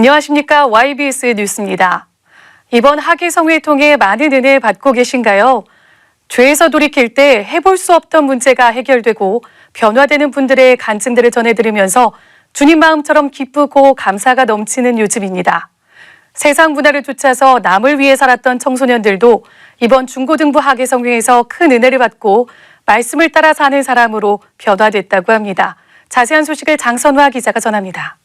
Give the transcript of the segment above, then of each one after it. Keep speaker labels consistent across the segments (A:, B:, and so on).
A: 안녕하십니까. YBS 뉴스입니다. 이번 학예성회 통해 많은 은혜 받고 계신가요? 죄에서 돌이킬 때 해볼 수 없던 문제가 해결되고 변화되는 분들의 간증들을 전해드리면서 주님 마음처럼 기쁘고 감사가 넘치는 요즘입니다. 세상 문화를 쫓아서 남을 위해 살았던 청소년들도 이번 중고등부 학예성회에서 큰 은혜를 받고 말씀을 따라 사는 사람으로 변화됐다고 합니다. 자세한 소식을 장선화 기자가 전합니다.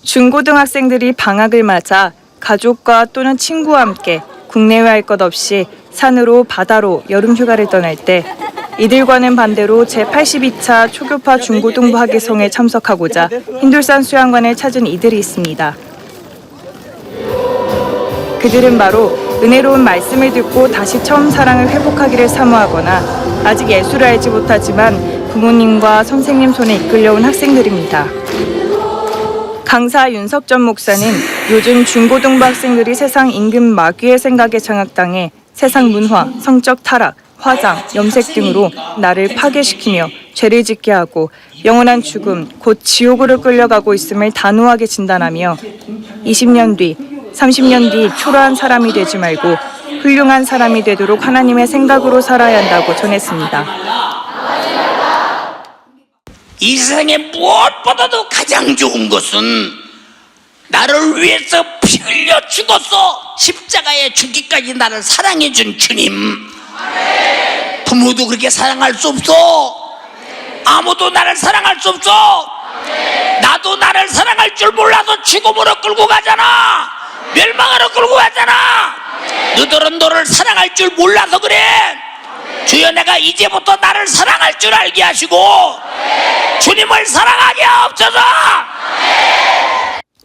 B: 중고등학생들이 방학을 맞아 가족과 또는 친구와 함께 국내외 할 것 없이 산으로 바다로 여름 휴가를 떠날 때 이들과는 반대로 제82차 초교파 중고등부 학예성에 참석하고자 힌돌산 수양관을 찾은 이들이 있습니다. 그들은 바로 은혜로운 말씀을 듣고 다시 처음 사랑을 회복하기를 사모하거나 아직 예수를 알지 못하지만 부모님과 선생님 손에 이끌려온 학생들입니다. 강사 윤석전 목사는 요즘 중고등부 학생들이 세상 임금 마귀의 생각에 장악당해 세상 문화, 성적 타락, 화장, 염색 등으로 나를 파괴시키며 죄를 짓게 하고 영원한 죽음, 곧 지옥으로 끌려가고 있음을 단호하게 진단하며 20년 뒤, 30년 뒤 초라한 사람이 되지 말고 훌륭한 사람이 되도록 하나님의 생각으로 살아야 한다고 전했습니다.
C: 이 세상에 무엇보다도 가장 좋은 것은 나를 위해서 피 흘려 죽었어 십자가에 죽기까지 나를 사랑해 준 주님. 부모도 그렇게 사랑할 수 없어. 아무도 나를 사랑할 수 없어. 나도 나를 사랑할 줄 몰라서 죽음으로 끌고 가잖아. 멸망으로 끌고 가잖아. 너들은 너를 사랑할 줄 몰라서 그래. 주여, 내가 이제부터 나를 사랑할 줄 알게 하시고 주님을 사랑하게 하옵소서.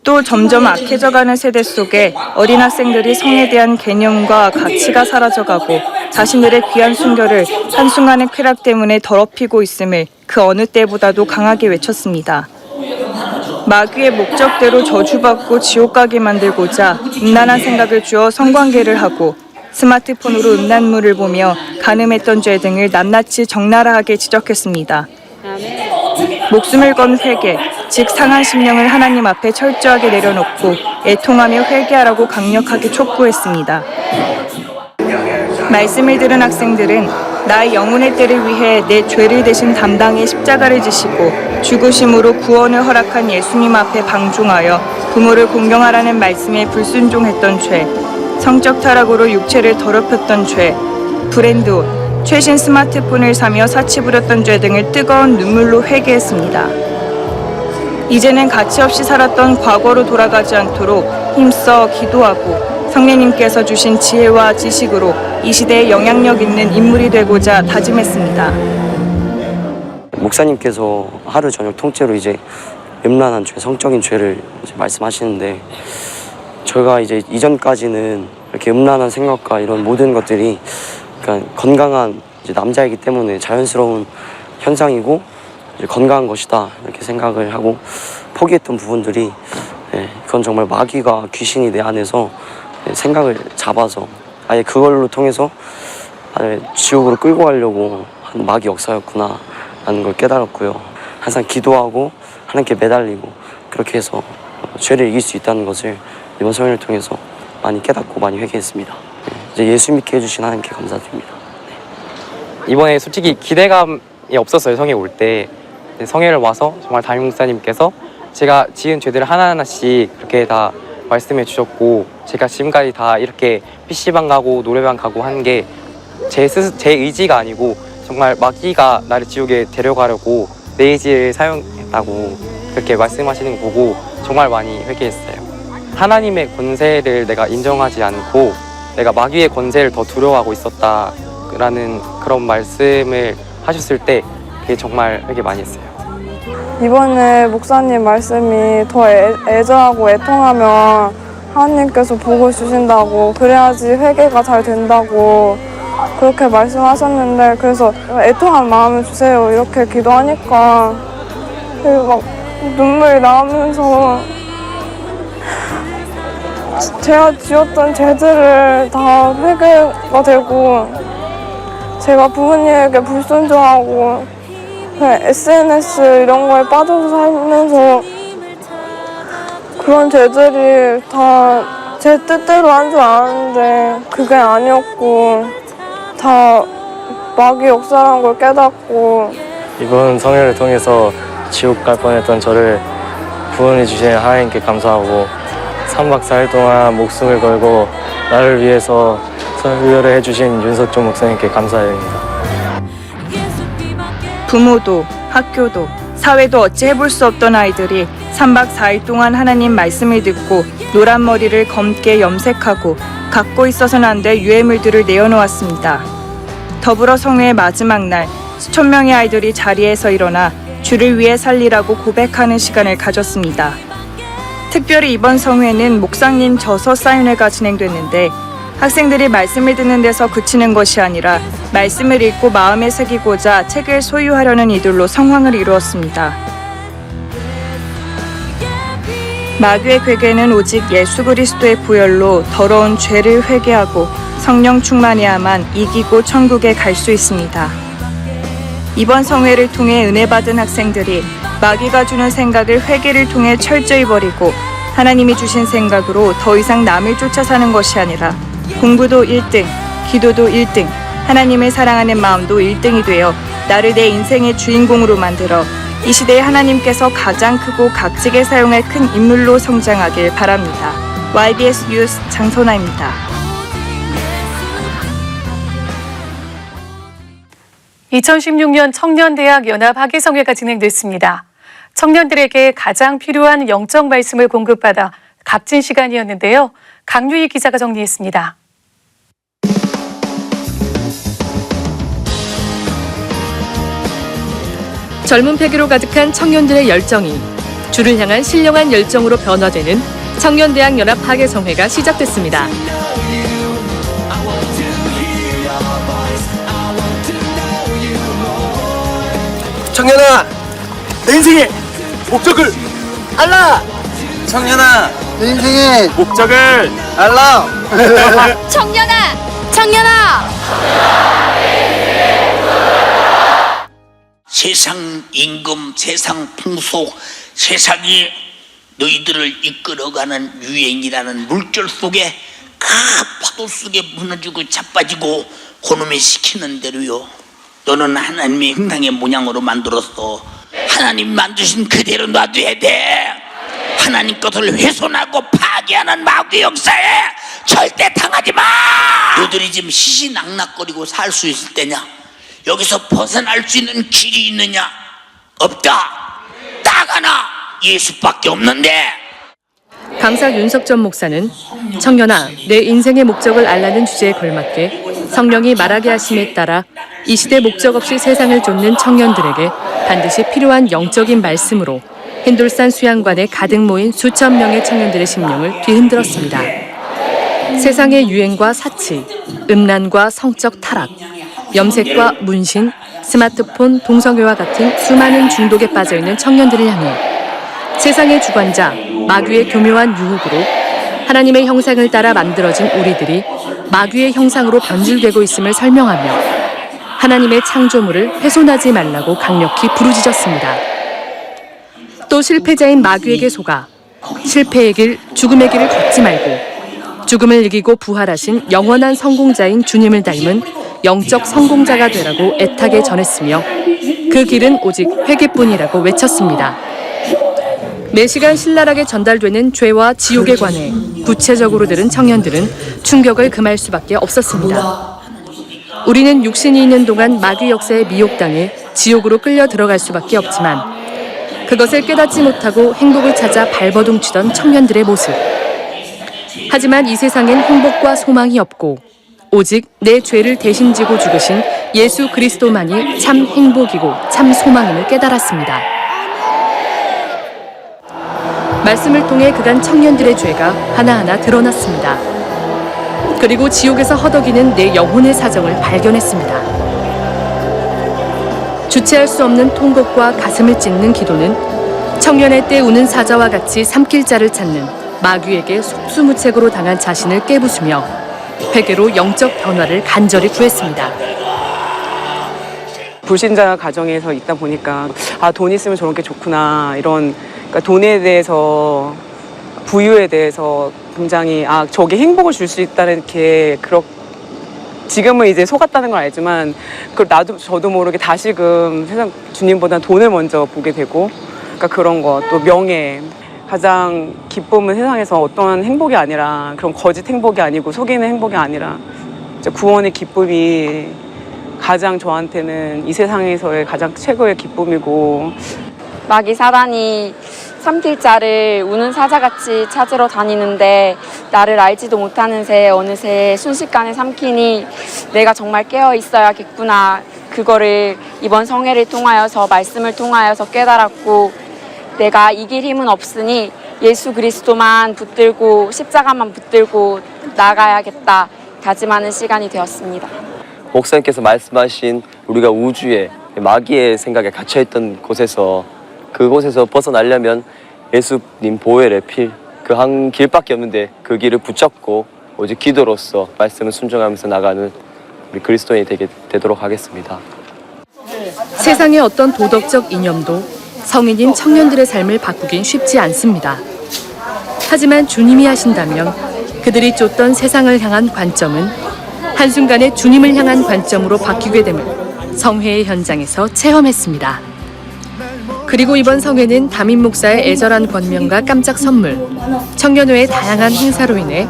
B: 또 점점 악해져가는 세대 속에 어린 학생들이 성에 대한 개념과 가치가 사라져가고 자신들의 귀한 순결을 한순간의 쾌락 때문에 더럽히고 있음을 그 어느 때보다도 강하게 외쳤습니다. 마귀의 목적대로 저주받고 지옥 가게 만들고자 음란한 생각을 주어 성관계를 하고 스마트폰으로 음란물을 보며 간음했던 죄 등을 낱낱이 적나라하게 지적했습니다. 목숨을 건 회개, 즉 상한 심령을 하나님 앞에 철저하게 내려놓고 애통하며 회개하라고 강력하게 촉구했습니다. 말씀을 들은 학생들은 나의 영혼의 때를 위해 내 죄를 대신 담당해 십자가를 지시고 죽으심으로 구원을 허락한 예수님 앞에 방종하여 부모를 공경하라는 말씀에 불순종했던 죄, 성적 타락으로 육체를 더럽혔던 죄, 브랜드 옷, 최신 스마트폰을 사며 사치 부렸던 죄 등을 뜨거운 눈물로 회개했습니다. 이제는 가치없이 살았던 과거로 돌아가지 않도록 힘써 기도하고 성령님께서 주신 지혜와 지식으로 이 시대에 영향력 있는 인물이 되고자 다짐했습니다.
D: 목사님께서 하루 저녁 통째로 이제 음란한 죄, 성적인 죄를 이제 말씀하시는데 저희가 이제 이전까지는 이렇게 음란한 생각과 이런 모든 것들이 그러니까 건강한 이제 남자이기 때문에 자연스러운 현상이고 이제 건강한 것이다 이렇게 생각을 하고 포기했던 부분들이 그건 정말 마귀가 귀신이 내 안에서 생각을 잡아서 아예 그걸로 통해서 지옥으로 끌고 가려고 한 마귀 역사였구나 라는 걸 깨달았고요. 항상 기도하고 하나님께 매달리고 그렇게 해서 죄를 이길 수 있다는 것을 이번 성회를 통해서 많이 깨닫고 많이 회개했습니다. 이제 예수 믿게 해주신 하나님께 감사드립니다.
E: 이번에 솔직히 기대감이 없었어요. 성회 올 때. 성회를 와서 정말 담임 목사님께서 제가 지은 죄들을 하나하나씩 그렇게 다 말씀해 주셨고 제가 지금까지 다 이렇게 PC방 가고 노래방 가고 한 게 제 의지가 아니고 정말 마귀가 나를 지옥에 데려가려고 내 의지를 사용했다고 그렇게 말씀하시는 거 보고 정말 많이 회개했어요. 하나님의 권세를 내가 인정하지 않고 내가 마귀의 권세를 더 두려워하고 있었다라는 그런 말씀을 하셨을 때 그게 정말 회개 많이 했어요.
F: 이번에 목사님 말씀이 더 애절하고 애통하면 하나님께서 복을 주신다고 그래야지 회개가 잘 된다고 그렇게 말씀하셨는데 그래서 애통한 마음을 주세요 이렇게 기도하니까 막 눈물이 나오면서 제가 지었던 죄들을 다 회개가 되고 제가 부모님에게 불순종하고 SNS 이런 거에 빠져서 살면서 그런 죄들이 다 제 뜻대로 한 줄 아는데 그게 아니었고 다 마귀의 역사라는 걸 깨닫고
G: 이번 성회를 통해서 지옥 갈 뻔했던 저를 구원해 주신 하나님께 감사하고 3박 4일 동안 목숨을 걸고 나를 위해서 설교를 해주신 윤석준 목사님께 감사드립니다.
B: 부모도 학교도 사회도 어찌 해볼 수 없던 아이들이 3박 4일 동안 하나님 말씀을 듣고 노란 머리를 검게 염색하고 갖고 있어서는 안 될 유해물들을 내어놓았습니다. 더불어 성회의 마지막 날 수천 명의 아이들이 자리에서 일어나 주를 위해 살리라고 고백하는 시간을 가졌습니다. 특별히 이번 성회는 목사님 저서 사인회가 진행됐는데 학생들이 말씀을 듣는 데서 그치는 것이 아니라 말씀을 읽고 마음에 새기고자 책을 소유하려는 이들로 성황을 이루었습니다. 마귀의 괴계는 오직 예수 그리스도의 부혈로 더러운 죄를 회개하고 성령 충만해야만 이기고 천국에 갈 수 있습니다. 이번 성회를 통해 은혜 받은 학생들이 마귀가 주는 생각을 회개를 통해 철저히 버리고 하나님이 주신 생각으로 더 이상 남을 쫓아 사는 것이 아니라 공부도 1등, 기도도 1등, 하나님을 사랑하는 마음도 1등이 되어 나를 내 인생의 주인공으로 만들어 이 시대에 하나님께서 가장 크고 값지게 사용할 큰 인물로 성장하길 바랍니다. YBS 뉴스 장선아입니다.
A: (2016년) 청년대학 연합 학예성회가 진행됐습니다. 청년들에게 가장 필요한 영적 말씀을 공급받아 값진 시간이었는데요. 강유희 기자가 정리했습니다.
H: 젊은 패기로 가득한 청년들의 열정이 주를 향한 신령한 열정으로 변화되는 청년대학 연합 학예성회가 시작됐습니다.
I: 청년아, 내 인생의 목적을 알라! 청년아, 내 인생의 목적을 알라!
J: 청년아!
C: 세상 임금, 세상 풍속, 세상이 너희들을 이끌어가는 유행이라는 물결 속에 그 파도 속에 무너지고 자빠지고 고놈이 시키는 대로요. 너는 하나님의 형상의 모양으로 만들었어. 하나님 만드신 그대로 놔둬야 돼. 하나님 것을 훼손하고 파괴하는 마귀의 역사에 절대 당하지 마. 너희들이 지금 시시낙낙거리고 살 수 있을 때냐? 여기서 벗어날 수 있는 길이 있느냐? 없다. 딱 하나, 예수밖에 없는데.
H: 강사 윤석전 목사는 청년아, 내 인생의 목적을 알라는 주제에 걸맞게 성령이 말하게 하심에 따라 이 시대 목적 없이 세상을 쫓는 청년들에게 반드시 필요한 영적인 말씀으로 흰돌산 수양관에 가득 모인 수천 명의 청년들의 심령을 뒤흔들었습니다. 세상의 유행과 사치, 음란과 성적 타락, 염색과 문신, 스마트폰, 동성애와 같은 수많은 중독에 빠져있는 청년들을 향해 세상의 주관자, 마귀의 교묘한 유혹으로 하나님의 형상을 따라 만들어진 우리들이 마귀의 형상으로 변질되고 있음을 설명하며 하나님의 창조물을 훼손하지 말라고 강력히 부르짖었습니다. 또 실패자인 마귀에게 속아 실패의 길, 죽음의 길을 걷지 말고 죽음을 이기고 부활하신 영원한 성공자인 주님을 닮은 영적 성공자가 되라고 애타게 전했으며 그 길은 오직 회개뿐이라고 외쳤습니다. 매시간 신랄하게 전달되는 죄와 지옥에 관해 구체적으로 들은 청년들은 충격을 금할 수밖에 없었습니다. 우리는 육신이 있는 동안 마귀 역사에 미혹당해 지옥으로 끌려 들어갈 수밖에 없지만 그것을 깨닫지 못하고 행복을 찾아 발버둥치던 청년들의 모습. 하지만 이 세상엔 행복과 소망이 없고 오직 내 죄를 대신 지고 죽으신 예수 그리스도만이 참 행복이고 참 소망임을 깨달았습니다. 말씀을 통해 그간 청년들의 죄가 하나하나 드러났습니다. 그리고 지옥에서 허덕이는 내 영혼의 사정을 발견했습니다. 주체할 수 없는 통곡과 가슴을 찢는 기도는 청년의 때 우는 사자와 같이 삼킬 자를 찾는 마귀에게 속수무책으로 당한 자신을 깨부수며 회개로 영적 변화를 간절히 구했습니다.
K: 불신자 가정에서 있다 보니까 돈 있으면 저런 게 좋구나 이런 그러니까 돈에 대해서
J: 부유에 대해서 굉장히 저게 행복을 줄 수 있다는 게 지금은 이제 속았다는 걸 알지만 저도 모르게 다시금 세상 주님보다 돈을 먼저 보게 되고 그러니까 그런 거 또 명예 가장 기쁨은 세상에서 어떤 행복이 아니라 그런 거짓 행복이 아니고 속이는 행복이 아니라 구원의 기쁨이 가장 저한테는 이 세상에서의 가장 최고의 기쁨이고
K: 마귀 사단이 삼킬 자를 우는 사자같이 찾으러 다니는데 나를 알지도 못하는 새 어느새 순식간에 삼키니 내가 정말 깨어 있어야겠구나. 그거를 이번 성회를 통하여서 말씀을 통하여서 깨달았고 내가 이길 힘은 없으니 예수 그리스도만 붙들고 십자가만 붙들고 나가야겠다 다짐하는 시간이 되었습니다.
L: 목사님께서 말씀하신 우리가 우주에 마귀의 생각에 갇혀있던 곳에서 그곳에서 벗어나려면 예수님 보혈의 피 그 한 길밖에 없는데 그 길을 붙잡고 오직 기도로서 말씀을 순종하면서 나가는 우리 그리스도인이 되도록 하겠습니다.
H: 세상의 어떤 도덕적 이념도 성인인 청년들의 삶을 바꾸긴 쉽지 않습니다. 하지만 주님이 하신다면 그들이 쫓던 세상을 향한 관점은 한순간에 주님을 향한 관점으로 바뀌게 됨을 성회의 현장에서 체험했습니다. 그리고 이번 성회는 담임 목사의 애절한 권면과 깜짝 선물, 청년회의 다양한 행사로 인해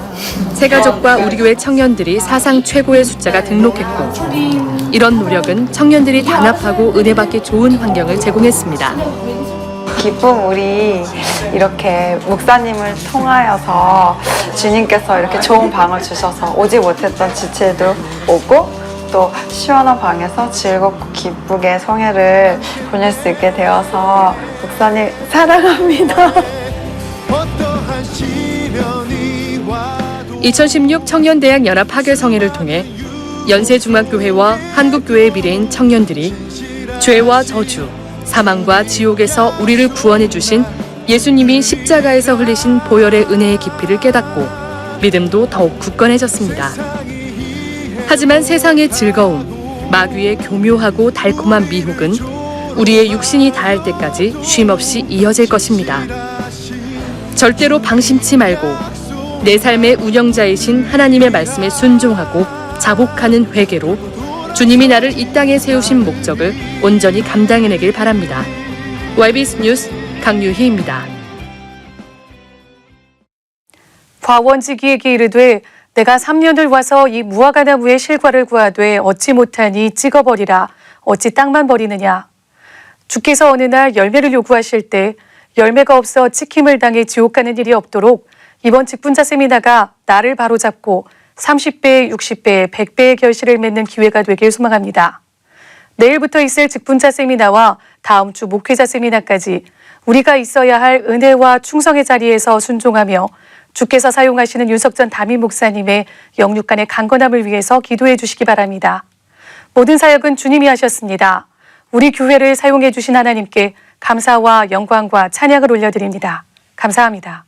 H: 새가족과 우리 교회 청년들이 사상 최고의 숫자가 등록했고 이런 노력은 청년들이 단합하고 은혜받기 좋은 환경을 제공했습니다.
F: 기쁨 우리 이렇게 목사님을 통하여서 주님께서 이렇게 좋은 방을 주셔서 오지 못했던 지체도 오고 또 시원한 방에서 즐겁고 기쁘게 성회를 보낼 수 있게 되어서 목사님 사랑합니다.
H: 2016 청년대학 연합 하계성회를 통해 연세중학교회와 한국교회의 미래인 청년들이 죄와 저주, 사망과 지옥에서 우리를 구원해 주신 예수님이 십자가에서 흘리신 보혈의 은혜의 깊이를 깨닫고 믿음도 더욱 굳건해졌습니다. 하지만 세상의 즐거움, 마귀의 교묘하고 달콤한 미혹은 우리의 육신이 닿을 때까지 쉼없이 이어질 것입니다. 절대로 방심치 말고 내 삶의 운영자이신 하나님의 말씀에 순종하고 자복하는 회개로 주님이 나를 이 땅에 세우신 목적을 온전히 감당해내길 바랍니다. YBS 뉴스 강유희입니다.
A: 과원지기에게 이르되 내가 3년을 와서 이 무화과 나무의 실과를 구하되 얻지 못하니 찍어버리라. 어찌 땅만 버리느냐. 주께서 어느 날 열매를 요구하실 때 열매가 없어 찍힘을 당해 지옥 가는 일이 없도록 이번 직분자 세미나가 나를 바로잡고 30배, 60배, 100배의 결실을 맺는 기회가 되길 소망합니다. 내일부터 있을 직분자 세미나와 다음 주 목회자 세미나까지 우리가 있어야 할 은혜와 충성의 자리에서 순종하며 주께서 사용하시는 윤석전 담임 목사님의 영육간의 강건함을 위해서 기도해 주시기 바랍니다. 모든 사역은 주님이 하셨습니다. 우리 교회를 사용해 주신 하나님께 감사와 영광과 찬양을 올려드립니다. 감사합니다.